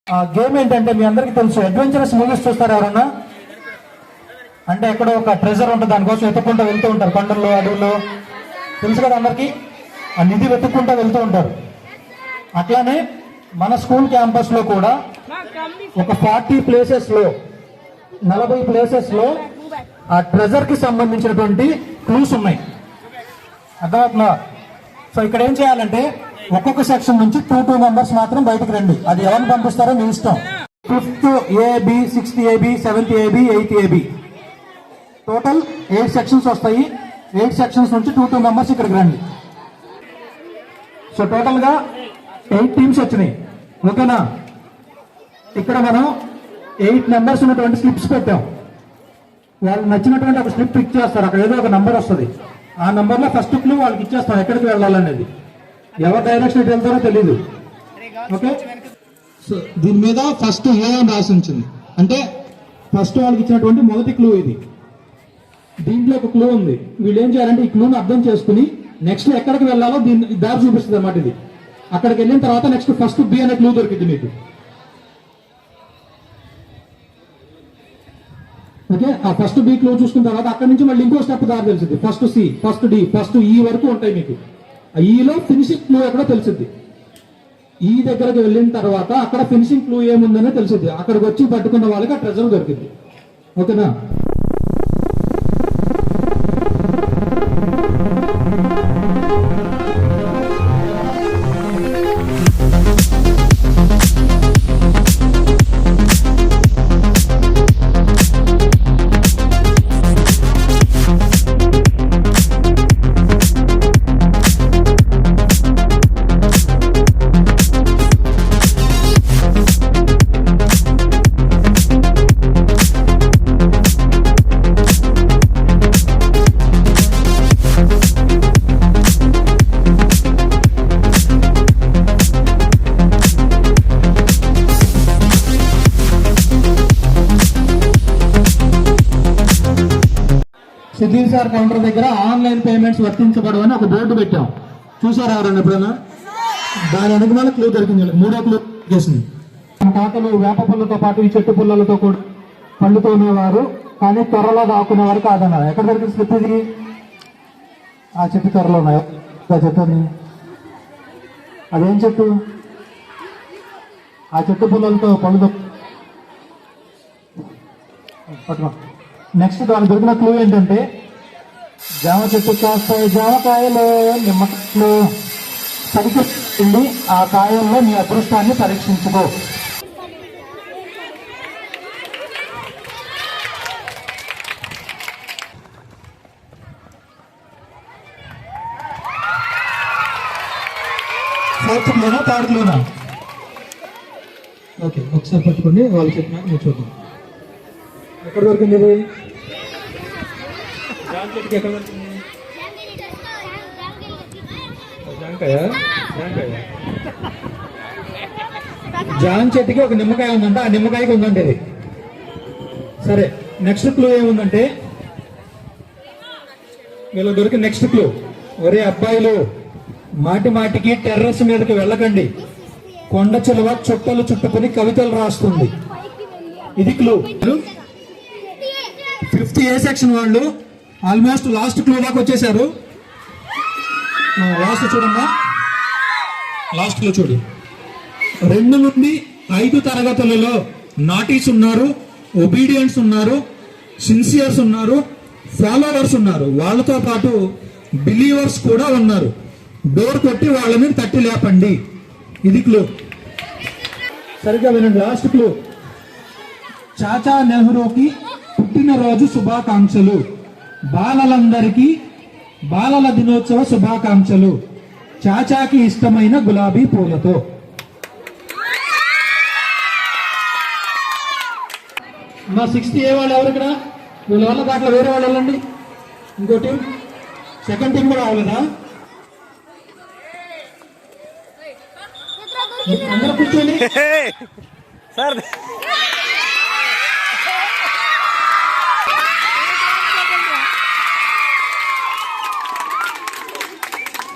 Game ఏంటంటే మీ అందరికీ తెలుసు, అడ్వెంచరస్ మూవీస్ చూస్తారు ఎవరన్నా? అంటే ఎక్కడో ఒక ట్రెజర్ ఉంటుంది, దానికోసం వెతుక్కుంటూ వెళ్తూ ఉంటారు, కొండల్లో అడవుల్లో, తెలుసు కదా అందరికీ. ఆ నిధి వెతుక్కుంటూ వెళ్తూ ఉంటారు. అట్లానే మన స్కూల్ క్యాంపస్లో కూడా ఒక 40 ప్లేసెస్లో 40 ప్లేసెస్లో ఆ ట్రెజర్కి సంబంధించినటువంటి క్లూస్ ఉన్నాయి. అర్థమవుతుందా? సో ఇక్కడ ఏం చేయాలంటే ఒక్కొక్క సెక్షన్ నుంచి 2 మెంబర్స్ మాత్రం బయటకు రండి. అది ఎవరిని పంపిస్తారో మీ ఇష్టం. 5th AB, 6th AB, 7th AB, 8th AB, total 8 sections వస్తాయి. 8 సెక్షన్స్ నుంచి 2 మెంబర్స్ ఇక్కడికి రండి. సో టోటల్ గా 8 టీమ్స్ వచ్చినాయి. ఓకేనా? ఇక్కడ మనం 8 మెంబర్స్ ఉన్నటువంటి స్లిప్స్ పెట్టాం. వాళ్ళు నచ్చినటువంటి ఒక స్లిప్ పిక్ చేస్తారు. అక్కడ ఏదో ఒక నంబర్ వస్తుంది. ఆ నంబర్లో ఫస్ట్ క్లూ వాళ్ళకి ఇచ్చేస్తాం ఎక్కడికి వెళ్ళాలనేది. ఎవరి డైరెక్షన్ ఎటు వెళ్తారో తెలీదు. ఓకే, సో దీని మీద ఫస్ట్ ఏ అని రాసి ఉంచింది. అంటే ఫస్ట్ వాళ్ళకి ఇచ్చినటువంటి మొదటి క్లూ ఇది. దీంట్లో ఒక క్లూ ఉంది. వీళ్ళు ఏం చేయాలంటే ఈ క్లూని అర్థం చేసుకుని నెక్స్ట్ ఎక్కడికి వెళ్ళాలో దీన్ని దారి చూపిస్తుంది అన్నమాట. ఇది అక్కడికి వెళ్ళిన తర్వాత నెక్స్ట్ ఫస్ట్ బి అనే క్లూ దొరికింది మీకు. ఓకే, ఆ ఫస్ట్ బి క్లూ చూసుకున్న తర్వాత అక్కడి నుంచి మళ్ళీ ఇంకో స్టెప్ దారి తెలిసింది. First C, first D, first E వరకు ఉంటాయి మీకు. ఈలో ఫినిషింగ్ క్లూ ఎక్కడో తెలిసింది. ఈ దగ్గరకు వెళ్ళిన తర్వాత అక్కడ ఫినిషింగ్ క్లూ ఏముందనే తెలిసింది. అక్కడికి వచ్చి పట్టుకున్న వాళ్ళకి ఆ ట్రెజర్ దొరికింది. ఓకేనా? సుధీర్ సార్ కౌంటర్ దగ్గర ఆన్లైన్ పేమెంట్స్ వర్తించబడవని ఒక బోర్డు పెట్టాం. చూసారా ఎవరన్నా ఎప్పుడైనా? దాని అనుగుణాల క్లూ దొరికింది. 3వ క్లూ చేసింది. తాతలు వేప పుల్లతో పాటు ఈ చెట్టు పుల్లలతో కూడా పళ్ళు తోనేవారు, కానీ త్వరలో దాక్కునేవారు కాదన్నారు. ఎక్కడ దొరికింది స్లిప్ ఇది? ఆ చెట్టు త్వరలో ఉన్నాయి. చెట్టు అదేం చెట్టు? ఆ చెట్టు పుల్లలతో పళ్ళు. పట్టుకో. నెక్స్ట్ దానికి దొరికిన క్లూ ఏంటంటే జామ చెట్టు కాస్తాయి జామకాయలు, నిమ్మకాయలు, సరిగ్గా ఆ కాయల్లో నీ అదృష్టాన్ని పరీక్షించుకో. ఫోర్త్లోనా థర్డ్లోనా? ఓకే, ఒకసారి పట్టుకోండి. వాళ్ళు చెప్పినా మీరు చూద్దాం. ఎక్కడ దొరికింది ఇది? జాంకాయ ఎక్కడ దొరికింది? జాంకాయ జాన్ చెట్టుకి ఒక నిమ్మకాయ ఉందంట. ఆ నిమ్మకాయకి ఉందంటే ఇది. సరే, నెక్స్ట్ క్లూ ఏముందంటే వీళ్ళకి దొరికి నెక్స్ట్ క్లూ, ఒరే అబ్బాయిలు మాటి మాటికి టెర్రస్ మీదకి వెళ్ళకండి, కొండ చిలువ చుట్టలు చుట్టుకుని కవితలు రాస్తుంది. ఇది క్లూ. 5th ఏ సెక్షన్ వాళ్ళు ఆల్మోస్ట్ లాస్ట్ క్లూ దాకా వచ్చేసారు. లాస్ట్ చూడమ్మా, లాస్ట్ క్లూ చూడు. 2 నుండి 5 తరగతులలో నాటీస్ ఉన్నారు, ఒబీడియన్స్ ఉన్నారు, సిన్సియర్స్ ఉన్నారు, ఫాలోవర్స్ ఉన్నారు, వాళ్ళతో పాటు బిలీవర్స్ కూడా ఉన్నారు. డోర్ కొట్టి వాళ్ళని తట్టి లేపండి. ఇది క్లూ. సరిగ్గా వినండి. లాస్ట్ క్లూ, చాచా నెహ్రూకి పుట్టినరోజు శుభాకాంక్షలు, బాలలందరికీ బాలల దినోత్సవ శుభాకాంక్షలు, చాచాకి ఇష్టమైన గులాబీ పూలతో. మా 6th ఏ వాళ్ళు ఎవరు ఇక్కడ? వీళ్ళ వల్ల దాంట్లో వేరే వాళ్ళు వెళ్ళండి. ఇంకో టీం, సెకండ్ టీం కూడా అవ్వలేదా? అందరూ కూర్చోండి.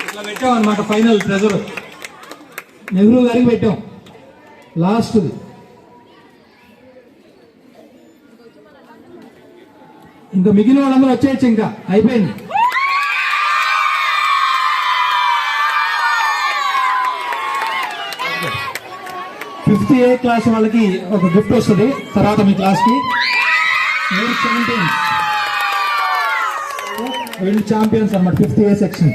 ఇట్లా పెట్టాం అనమాట. ఫైనల్ ట్రెజర్ నెహ్రూ గారికి పెట్టాం. లాస్ట్ది ఇంకా మిగిలిన వాళ్ళందరూ వచ్చేయచ్చు, ఇంకా అయిపోయింది. ఫిఫ్త్ ఏ క్లాస్ వాళ్ళకి ఒక గిఫ్ట్ వస్తుంది తర్వాత మీ క్లాస్ కి. వీళ్ళు ఛాంపియన్స్ అన్నమాట, ఫిఫ్త్ ఏ సెక్షన్.